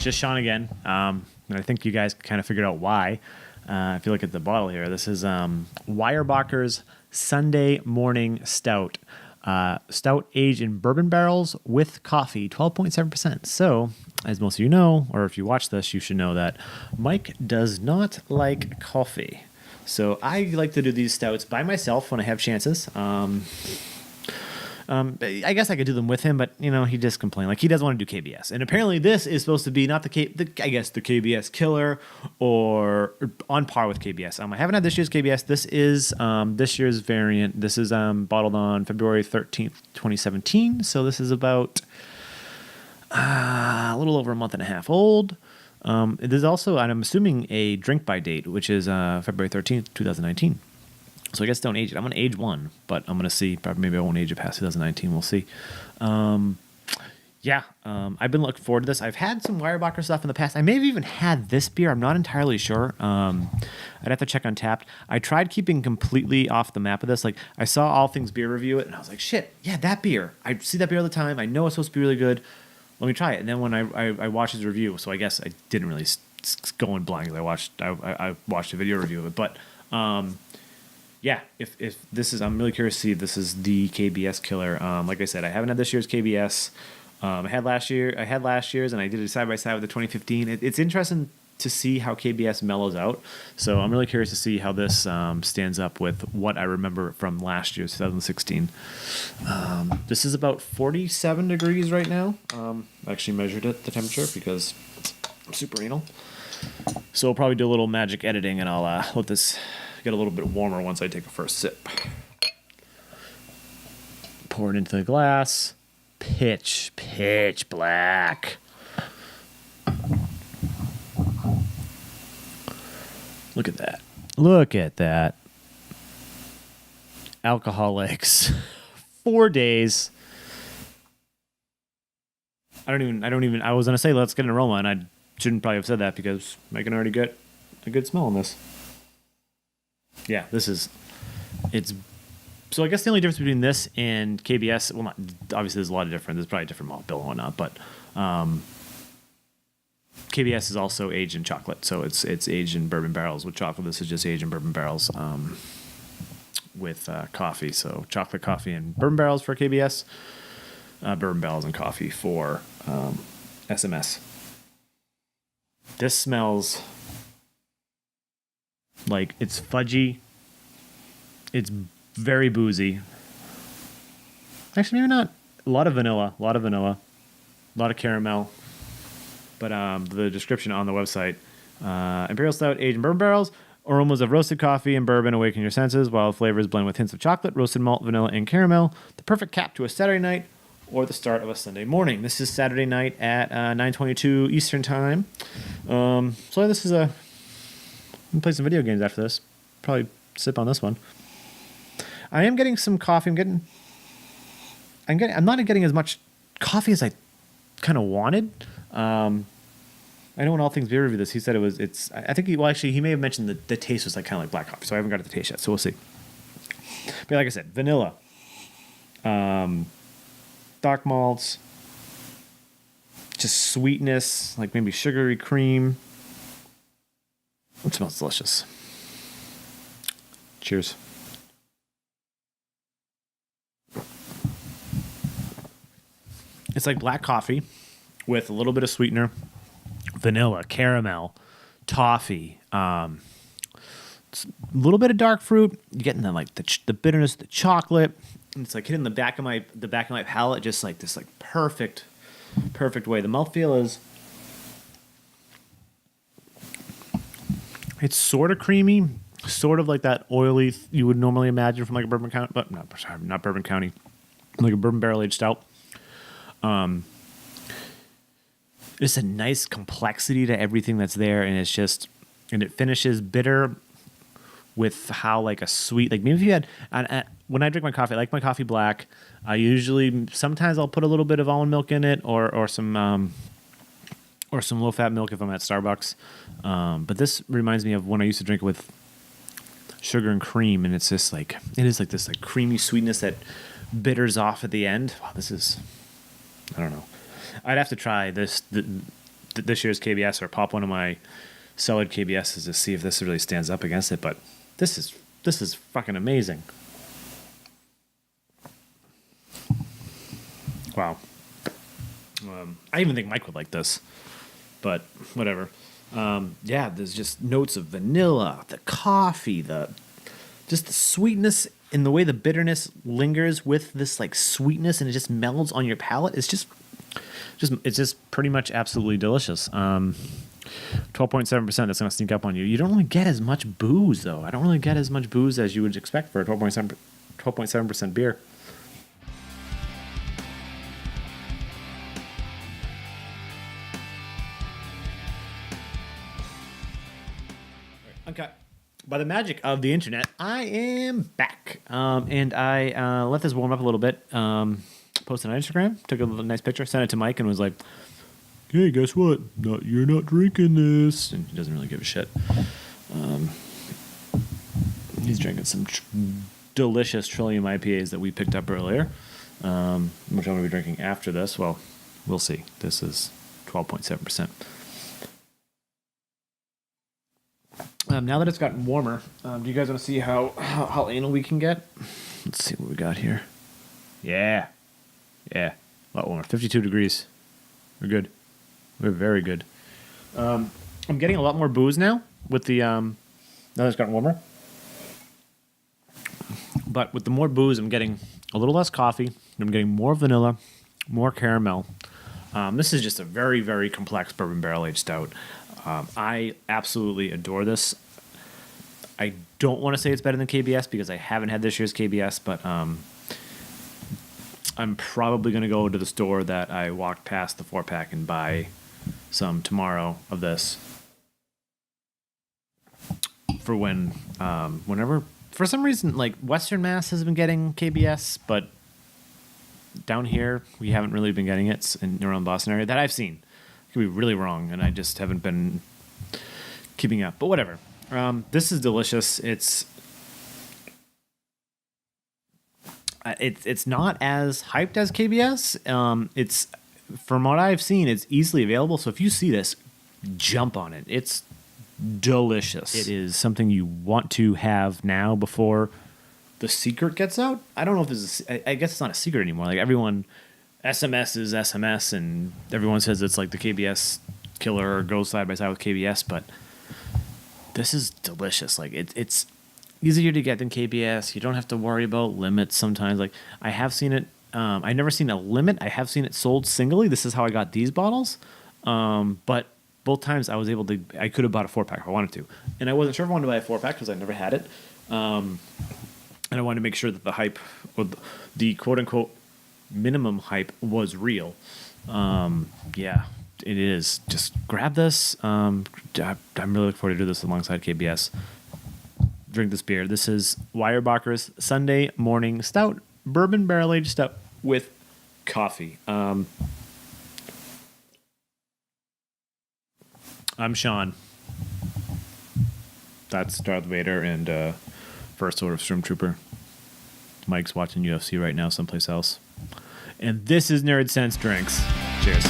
just Sean again. And I think you guys kind of figured out why. If you look at the bottle here, this is Weyerbacher's Sunday Morning Stout. Stout aged in bourbon barrels with coffee, 12.7%. So, as most of you know, or if you watch this, you should know that Mike does not like coffee. So I like to do these stouts by myself when I have chances. I guess I could do them with him, but he just complained like he doesn't want to do KBS. And apparently, this is supposed to be not the KBS Killer or on par with KBS. I haven't had this year's KBS. This is this year's variant. This is bottled on February 13th, 2017. So this is about a little over a month and a half old. It is also, and I'm assuming, a drink by date, which is February 13th, 2019. So I guess don't age it. I'm going to age one, but I'm going to see. Probably maybe I won't age it past 2019. We'll see. I've been looking forward to this. I've had some Weyerbacher stuff in the past. I may have even had this beer. I'm not entirely sure. I'd have to check Untapped. I tried keeping completely off the map of this. Like, I saw All Things Beer review it, and I was like, shit, yeah, that beer. I see that beer all the time. I know it's supposed to be really good. Let me try it. And then when I watched his review, so I guess I didn't really go in blind because I watched a video review of it. But yeah, if this is, I'm really curious to see if this is the KBS Killer. Like I said, I haven't had this year's KBS. I had last year's, and I did it side by side with the 2015. It's interesting to see how KBS mellows out. So I'm really curious to see how this stands up with what I remember from last year's 2016. This is about 47 degrees right now. I actually measured it, the temperature, because I'm super anal. So I'll probably do a little magic editing, and I'll let this get a little bit warmer once I take a first sip. Pour it into the glass. Pitch black. Look at that. Alcoholics. 4 days. I was going to say, let's get an aroma, and I shouldn't probably have said that because I can already get a good smell on this. Yeah, so I guess the only difference between this and KBS, well, not, obviously there's a lot of difference. There's probably a different malt bill and whatnot, but KBS is also aged in chocolate, so it's aged in bourbon barrels with chocolate. This is just aged in bourbon barrels with coffee. So chocolate, coffee, and bourbon barrels for KBS, bourbon barrels and coffee for SMS. This smells like it's fudgy. It's very boozy. Actually, maybe not. A lot of vanilla, a lot of caramel. But the description on the website, Imperial Stout aged in bourbon barrels, aromas of roasted coffee and bourbon awaken your senses, while flavors blend with hints of chocolate, roasted malt, vanilla, and caramel. The perfect cap to a Saturday night or the start of a Sunday morning. This is Saturday night at 9:22 Eastern Time. So this is I'm gonna play some video games after this. Probably sip on this one. I am getting some coffee. I'm not getting as much coffee as I kind of wanted. I know when All Things Beer reviewed this, he said I think he may have mentioned that the taste was like kind of like black coffee, so I haven't got the taste yet, so we'll see. But like I said, vanilla, dark malts, just sweetness, like maybe sugary cream. It smells delicious. Cheers. It's like black coffee with a little bit of sweetener, vanilla, caramel, toffee, a little bit of dark fruit. You're getting the bitterness, the chocolate. And it's like hitting the back of my palate, just like this like perfect way. The mouthfeel is, it's sort of creamy, sort of like that oily you would normally imagine from like a bourbon county, but not bourbon county, like a bourbon barrel aged stout. It's a nice complexity to everything that's there, and it finishes bitter with how like a sweet, like maybe if you had, when I drink my coffee, I like my coffee black. Sometimes I'll put a little bit of almond milk in it or some low fat milk if I'm at Starbucks. But this reminds me of when I used to drink it with sugar and cream, and it's just like, it is like this like creamy sweetness that bitters off at the end. Wow, this is, I don't know. I'd have to try this this year's KBS or pop one of my solid KBSs to see if this really stands up against it. But this is fucking amazing. Wow. I even think Mike would like this, but whatever. Yeah, there's just notes of vanilla, the coffee, just the sweetness in the way the bitterness lingers with this like sweetness, and it just melds on your palate. It's just pretty much absolutely delicious. 12.7%. That's gonna sneak up on you. You don't really get as much booze though. I don't really get as much booze as you would expect for a 12.7% beer. Okay. By the magic of the internet, I am back. And I let this warm up a little bit. Posted on Instagram, took a nice picture, sent it to Mike, and was like, "Hey, guess what? You're not drinking this." And he doesn't really give a shit. He's drinking some delicious Trillium IPAs that we picked up earlier, which I'm going to be drinking after this. Well, we'll see. This is 12.7%. Now that it's gotten warmer, do you guys want to see how anal we can get? Let's see what we got here. Yeah, a lot warmer. 52 degrees. We're good. We're very good. I'm getting a lot more booze now with the now that it's gotten warmer. But with the more booze, I'm getting a little less coffee. I'm getting more vanilla, more caramel. This is just a very, very complex bourbon barrel-aged stout. I absolutely adore this. I don't want to say it's better than KBS because I haven't had this year's KBS, but I'm probably going to go to the store that I walked past the 4-pack and buy some tomorrow of this for whenever. For some reason, like Western Mass has been getting KBS, but down here we haven't really been getting it around the Boston area that I've seen. Could be really wrong, and I just haven't been keeping up. But whatever. This is delicious. It's not as hyped as KBS. It's from what I've seen, it's easily available. So if you see this, jump on it. It's delicious. It is something you want to have now before the secret gets out. I don't know if this is. I guess it's not a secret anymore. Like everyone. SMS is SMS, and everyone says it's like the KBS Killer or goes side by side with KBS, but this is delicious. Like it's easier to get than KBS. You don't have to worry about limits sometimes. Like I have seen it. I've never seen a limit. I have seen it sold singly. This is how I got these bottles. But both times I was able to. I could have bought a 4-pack if I wanted to, and I wasn't sure if I wanted to buy a 4-pack because I never had it. And I wanted to make sure that the hype or the quote unquote minimum hype was real. Yeah, it is. Just grab this. I'm really looking forward to do this alongside KBS. Drink this beer. This is Weyerbacher's Sunday Morning Stout, bourbon barrel aged stout with coffee. I'm Sean. That's Darth Vader and First Order Stormtrooper. Mike's watching UFC right now someplace else. And this is Nerdsense Drinks. Cheers.